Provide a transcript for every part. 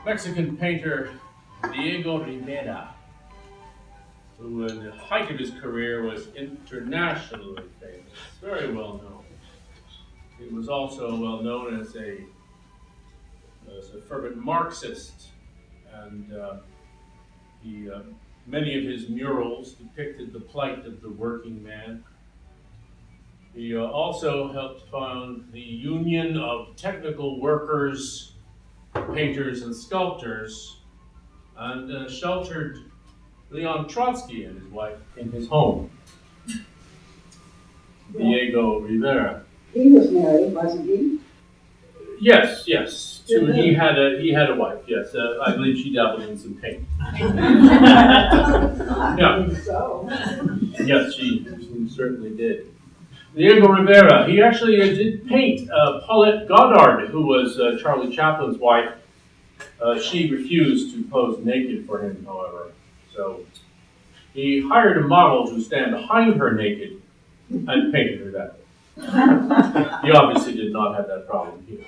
Mexican painter Diego Rivera, who at the height of his career was internationally famous, very well known. He was also well known as a fervent Marxist, and many of his murals depicted the plight of the working man. He also helped found the Union of Technical Workers, Painters, and Sculptors, and sheltered Leon Trotsky and his wife in his home. Diego Rivera. He was married, wasn't he? Yes. He had a wife. Yes, I believe she dabbled in some paint. Yeah. So. Yes, she certainly did. Diego Rivera. He actually did paint Paulette Goddard, who was Charlie Chaplin's wife. She refused to pose naked for him, however. So he hired a model to stand behind her naked and painted her that way. He obviously did not have that problem here.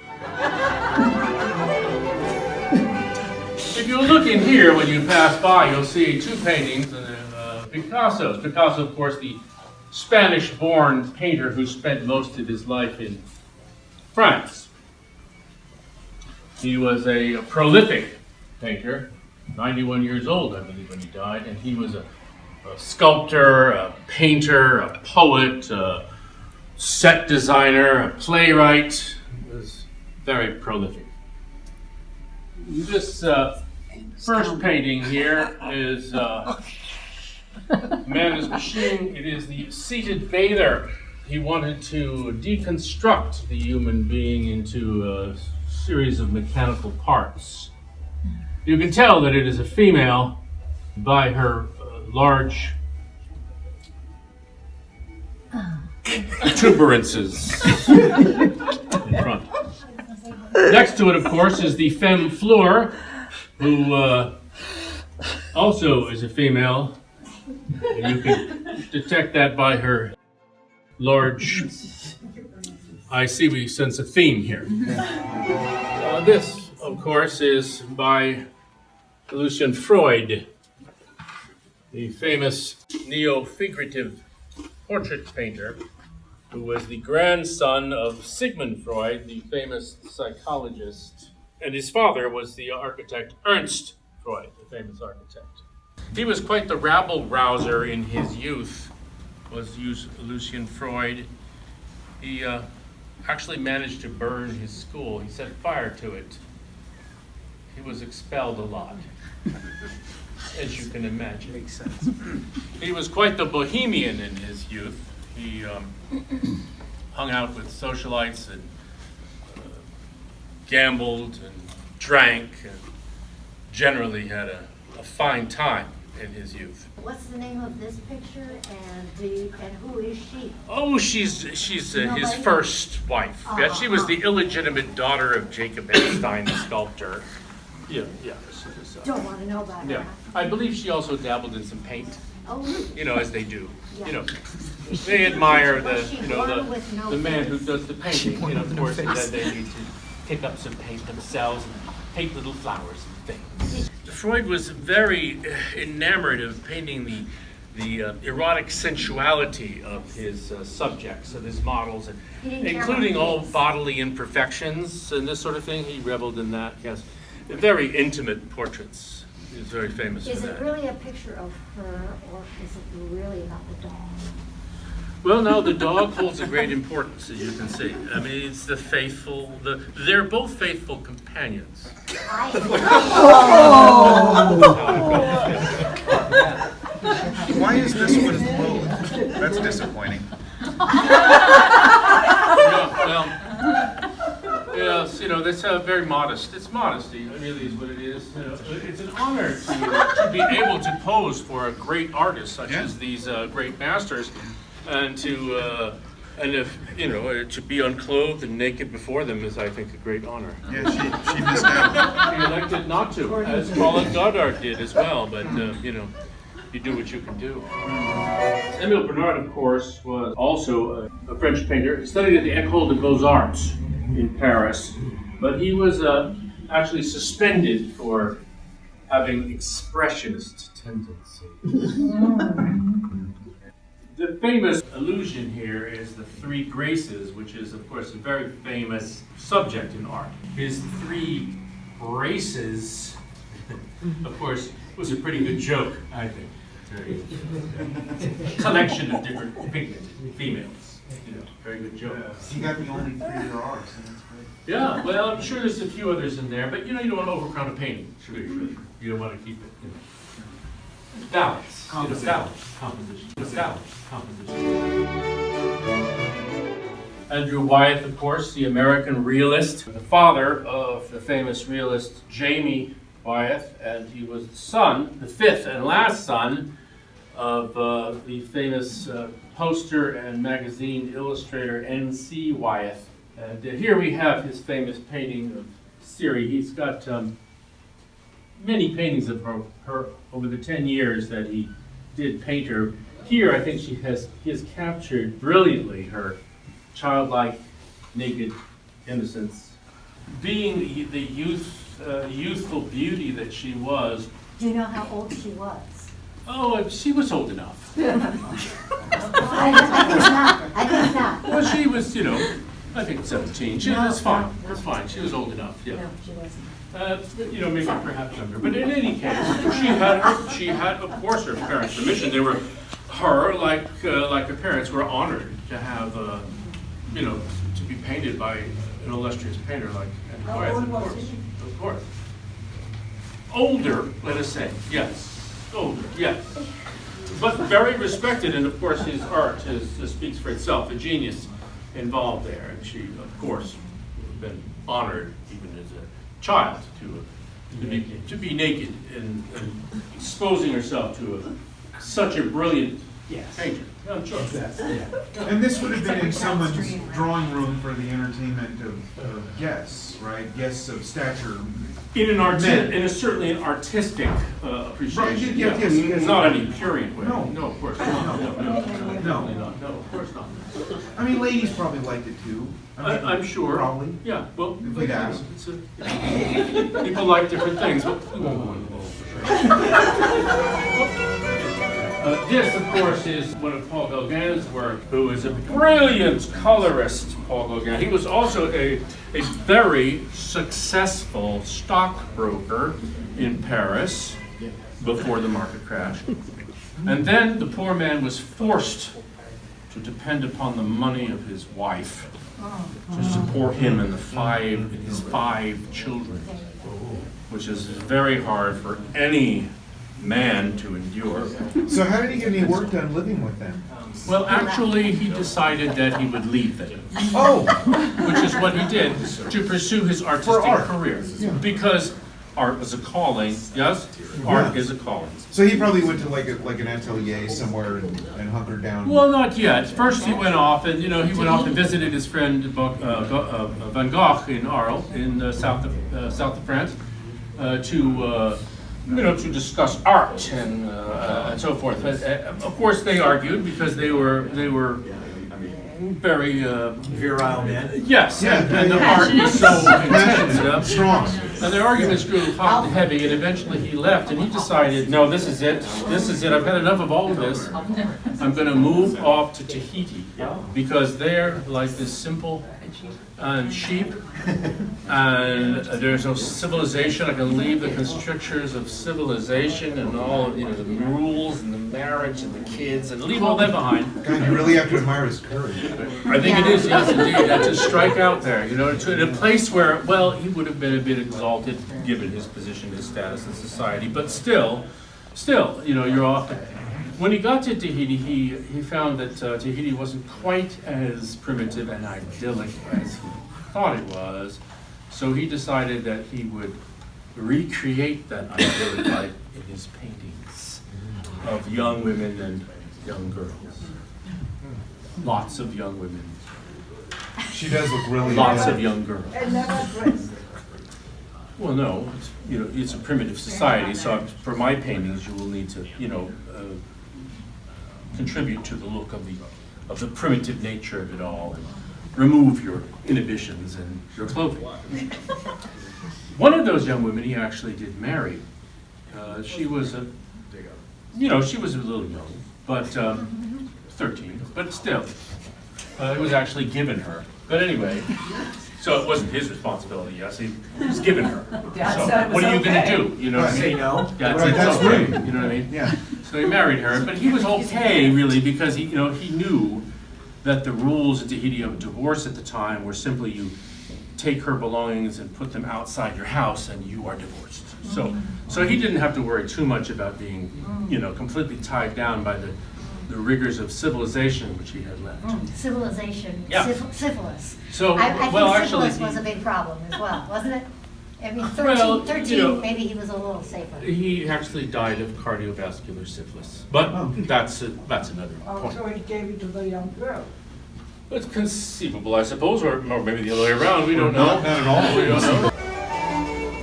If you look in here when you pass by, you'll see two paintings of Picasso's. Picasso, of course, the Spanish-born painter who spent most of his life in France. He was a prolific painter, 91 years old, I believe, when he died, and he was a sculptor, a painter, a poet, a set designer, a playwright. He was very prolific. This first painting here is Man is Machine. It is the seated bather. He wanted to deconstruct the human being into a series of mechanical parts. You can tell that it is a female by her large protuberances in front. Next to it, of course, is the femme fleur, who also is a female. And you can detect that by her large. I see we sense a theme here. This, of course, is by Lucian Freud, the famous neo-figurative portrait painter, who was the grandson of Sigmund Freud, the famous psychologist, and his father was the architect Ernst Freud, the famous architect. He was quite the rabble-rouser in his youth, was Lucian Freud. He actually managed to burn his school. He set fire to it. He was expelled a lot, as you can imagine. Makes sense. He was quite the bohemian in his youth. He hung out with socialites and gambled and drank and generally had a fine time in his youth. What's the name of this picture, and who is she? Oh, she's his first wife. Yeah, she was the illegitimate daughter of Jacob Epstein, the sculptor. Yeah. Don't want to know about her. Yeah, I believe she also dabbled in some paint. Oh, As they do. Yeah. They admire Was she born with no the man who face? does the painting. Of course, and then they need to pick up some paint themselves and paint little flowers and things. Freud was very enamored of painting the erotic sensuality of his subjects, of his models, and including all bodily imperfections and this sort of thing. He reveled in that. Yes, very intimate portraits. He was very famous for that. Is it really a picture of her, or is it really about the dog? Well, no, the dog holds a great importance, as you can see. I mean, it's the faithful. They're both faithful companions. Why is this one blue? That's disappointing. Yes, that's very modest. It's modesty, really, is what it is. It's an honor to be able to pose for a great artist such as these great masters, and to be unclothed and naked before them is, I think, a great honor. Yeah, she missed out. He elected not to, as Paulette Goddard did as well, but you do what you can do. Émile Bernard, of course, was also a French painter. He studied at the École des Beaux-Arts in Paris, but he was actually suspended for having expressionist tendencies. The famous allusion here is the three graces, which is, of course, a very famous subject in art. His three graces, of course, was a pretty good joke, I think. Collection of different pigmented females. Very good joke. You got the only three there are, so that's great. Yeah, well, I'm sure there's a few others in there, but you don't want to overcrowd a painting. Sure. You don't want to keep it, balance. Composition. Andrew Wyeth, of course, the American realist, the father of the famous realist Jamie Wyeth, and he was the son, the fifth and last son, of the famous poster and magazine illustrator N.C. Wyeth. And here we have his famous painting of Siri. He's got many paintings of her over the 10 years that he did paint her. Here, I think he has captured brilliantly her childlike, naked innocence. Being the youthful beauty that she was. Do you know how old she was? Oh, she was old enough. I think not. Well, she was, I think 17. That's fine. No. That's fine. She was old enough. Yeah. No, she wasn't. Maybe perhaps younger. But in any case, she had, of course, her parents' permission. They were like her parents were honored to have, to be painted by an illustrious painter like Andrew Wyeth, of course. Older, let us say, yes. Older, yes. But very respected, and of course his art speaks for itself, a genius involved there. And she, of course, has been honored even as a child to be naked and exposing herself to such a brilliant painter. I'm sure. And this would have been in someone's drawing room for the entertainment of guests, right? Guests of stature. Certainly an artistic appreciation. Right, yes. It's not any prurient way. No. No, of course not. No, of course not. I mean, ladies probably liked it too. I'm sure. Probably. Yeah, well, If we'd ask. People like different things. But we won't go into those for sure. This, of course, is one of Paul Gauguin's work, who is a brilliant colorist, Paul Gauguin. He was also a very successful stockbroker in Paris before the market crash. And then the poor man was forced to depend upon the money of his wife to support him and his five children, which is very hard for any man to endure. So how did he get any work done living with them? Well, actually, he decided that he would leave them. Oh! Which is what he did to pursue his artistic career. Yeah. Because art was a calling, yes? Art is a calling. So he probably went to like an atelier somewhere and hunkered down. Well, not yet. First he went off and, and visited his friend Van Gogh in Arles, in south of France, to discuss art and so forth. But, of course, they argued because they were very virile men. Yes, Yeah, and the art was so intense, strong. and their arguments grew hot and heavy. And eventually, he left, and he decided, no, this is it. This is it. I've had enough of all of this. I'm going to move off to Tahiti because they're like this simple and cheap, and there's no civilization. I can leave the constrictures of civilization and all the rules and the marriage and the kids and leave all that behind. God, you really have to admire his courage. I think it is, yes, indeed, and to strike out there, in a place where, well, he would have been a bit exalted given his position, his status in society, but still, you're off. When he got to Tahiti, he found that Tahiti wasn't quite as primitive and idyllic as he thought it was, so he decided that he would recreate that idyllic life in his paintings of young women and young girls. Lots of young women. She does look really Lots good. of young girls. And never dressed. Well, no, it's, it's a primitive society, so for my paintings, you will need to, contribute to the look of the primitive nature of it all, and remove your inhibitions and your clothing. One of those young women he actually did marry. She was she was a little young, but 13, but still, it was actually given her. But anyway, so it wasn't his responsibility, yes, it was given her. So what are you going to do? You know, Say no. Yeah, Right, that's great. You know what I mean? Yeah. So he married her, but he was okay, really, because he knew that the rules in Tahiti of divorce at the time were simply you take her belongings and put them outside your house and you are divorced. So he didn't have to worry too much about being, completely tied down by the rigors of civilization which he had left. Civilization, Yeah. Syphilis. So, I think actually, syphilis was a big problem as well, wasn't it? I mean, 13, Well, 13 maybe he was a little safer. he actually died of cardiovascular syphilis, but that's another Oh, point. so he gave it to the young girl. It's conceivable, I suppose, or maybe the other way around. We don't know. Not at all. We don't know.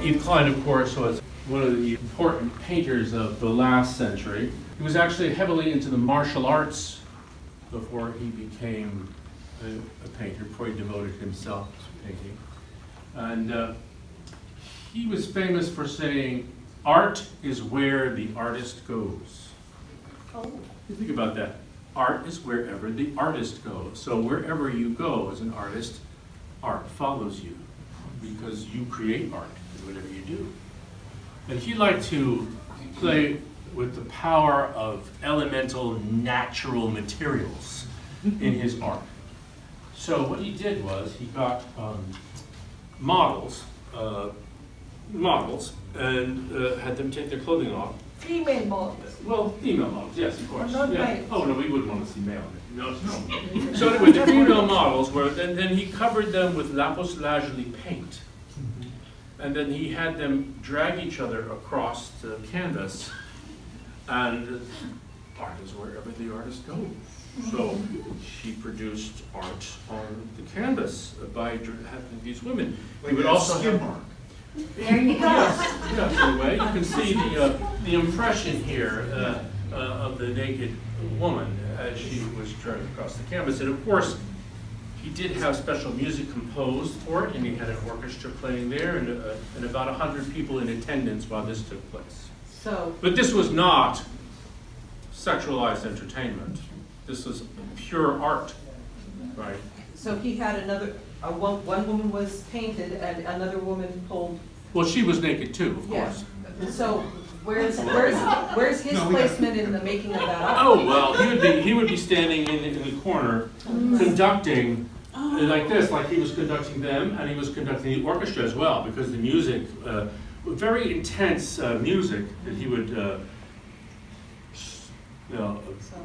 Yves Klein, of course, was one of the important painters of the last century. He was actually heavily into the martial arts before he became a painter, before he devoted himself to painting. And he was famous for saying, "Art is where the artist goes." Oh. You think about that. Art is wherever the artist goes. So wherever you go as an artist, art follows you because you create art in whatever you do. And he liked to play with the power of elemental natural materials in his art. So what he did was he got models and had them take their clothing off. Female models. Well, female models, yes, of course. Not Yeah. males. Oh, no, we wouldn't want to see male. No. So anyway, the female models were, then he covered them with lapis lazuli paint. And then he had them drag each other across the canvas, and art is wherever the artist goes. So she produced art on the canvas by having these women. Like He would a also skin have, mark. There you go. yes, anyway, you can see the impression here of the naked woman as she was dragged across the canvas. And of course, he did have special music composed for it, and he had an orchestra playing there, and about 100 people in attendance while this took place. So, But this was not sexualized entertainment. This was pure art, right? so he had one woman was painted and another woman pulled, Well, she was naked too, of yeah. course. So where's his No, we got- placement in the making of that art? Oh, well, he would be standing in the corner conducting like this, like he was conducting them, and he was conducting the orchestra as well, because the music, very intense music that he would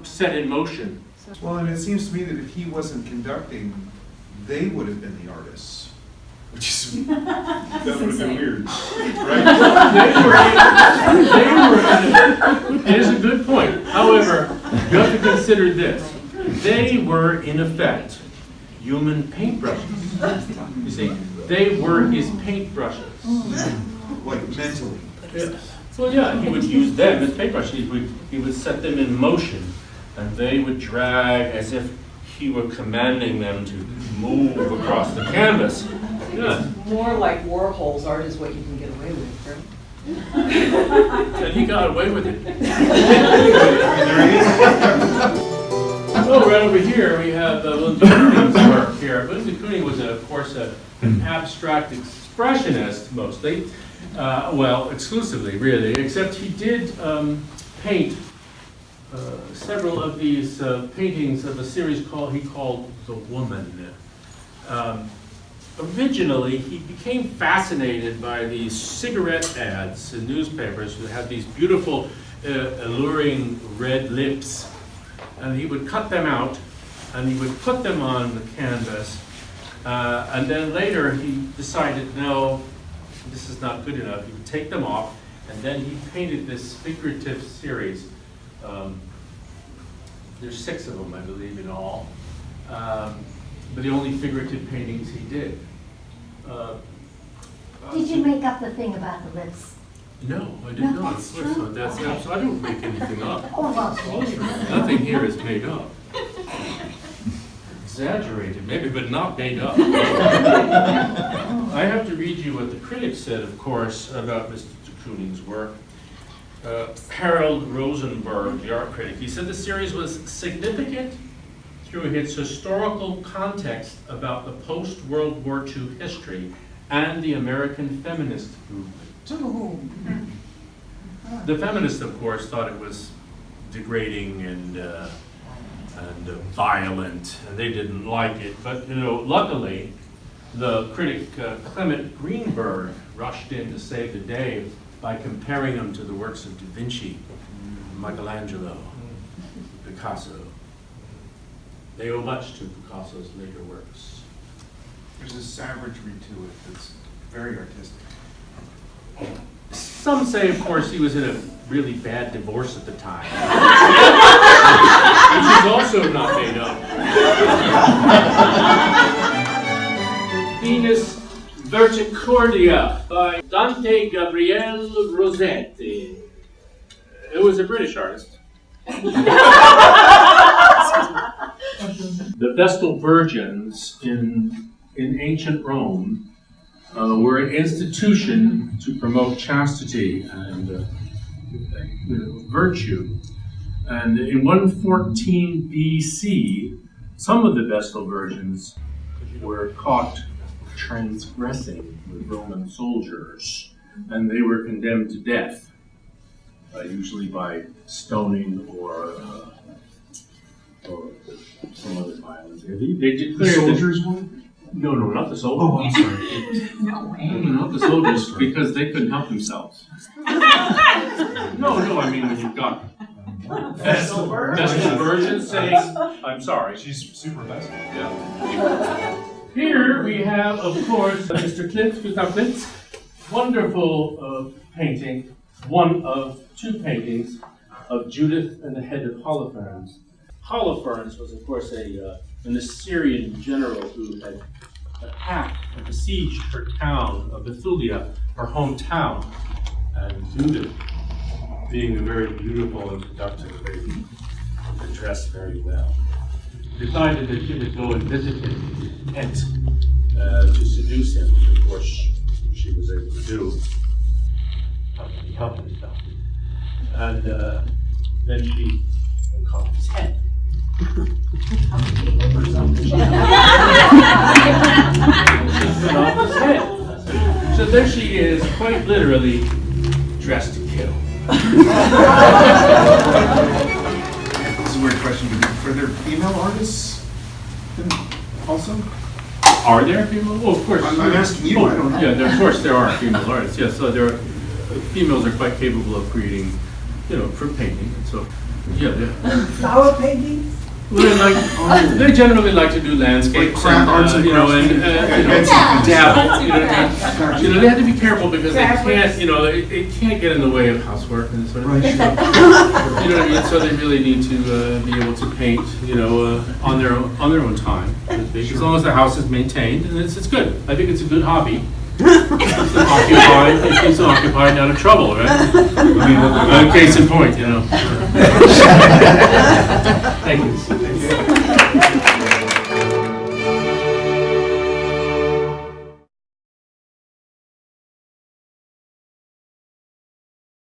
set in motion. Well, and it seems to me that if he wasn't conducting, they would have been the artists. Which is, that would have been weird, right? It is a good point. However, you have to consider this. They were, in effect, human paintbrushes. You see, they were his paintbrushes. Like mentally. Yes. Well, yeah, he would use them as paintbrushes. He would set them in motion, and they would drag as if he were commanding them to move across the canvas. Yeah. More like Warhol's art is what you can get away with, right? And he got away with it. There he is. Oh, right over here we have William de Kooning's work here. William de Kooning was, of course, an abstract expressionist mostly. Well, exclusively, really, except he did paint several of these paintings of a series he called The Woman. Originally, he became fascinated by these cigarette ads in newspapers that had these beautiful, alluring red lips. And he would cut them out, and he would put them on the canvas. And then later, he decided, no, this is not good enough. He would take them off, and then he painted this figurative series. There's 6 of them, I believe, in all. But the only figurative paintings he did. Did you make up the thing about the lips? No, I did No, not. that's Of course true. not. That's I don't make anything up. Oh, well, Nothing here is made up. Exaggerated, maybe, but not made up. I have to read you what the critics said, of course, about Mr. de Kooning's work. Harold Rosenberg, the art critic, he said the series was significant through its historical context about the post-World War II history and the American feminist movement. The feminists, of course, thought it was degrading and violent, and they didn't like it. But luckily, the critic Clement Greenberg rushed in to save the day by comparing them to the works of Da Vinci, Michelangelo, Picasso. They owe much to Picasso's later works. There's a savagery to it that's very artistic. Some say, of course, he was in a really bad divorce at the time, which is also not made up. Venus Verticordia by Dante Gabriel Rossetti. It was a British artist. The Vestal Virgins in ancient Rome were an institution to promote chastity and virtue. And in 114 BC, some of the Vestal Virgins were caught transgressing with Roman soldiers, and they were condemned to death, usually by stoning or some other violence. They declared soldiers were? No, not the soldiers. Oh, I'm sorry. no way. Not the soldiers, because they couldn't help themselves. No, I mean when you've got Vestal Virgins saying, I'm sorry. She's super vestal. Yeah. Here we have, of course, Mr. Klint's wonderful painting, one of two paintings of Judith and the head of Holofernes. Holofernes was, of course, an Assyrian general who had attacked and besieged her town of Bethulia, her hometown, and Judith, being a very beautiful and productive lady, and dressed very well, decided that she would go and visit him and to seduce him, which of course she was able to do. How can he help himself? And then she cut off his head. Cut off his head. So there she is, quite literally dressed to kill. This is a weird question. Are there female artists also? Are there female? Well, of course. I'm asking you, I don't know. Yeah, of course there are female artists. Yes, so there are, females are quite capable of creating, fruit painting. And so, yeah. Flower paintings? Well, they generally like to do landscapes, Like craft arts and dabble. They have to be careful because they can't, it can't get in the way of housework and sort of Right, thing. sure. You know what I mean? So they really need to be able to paint, on their own time. As long as the house is maintained, and it's good. I think it's a good hobby. It keeps them occupied and out of trouble, right? Case in point, Thank you.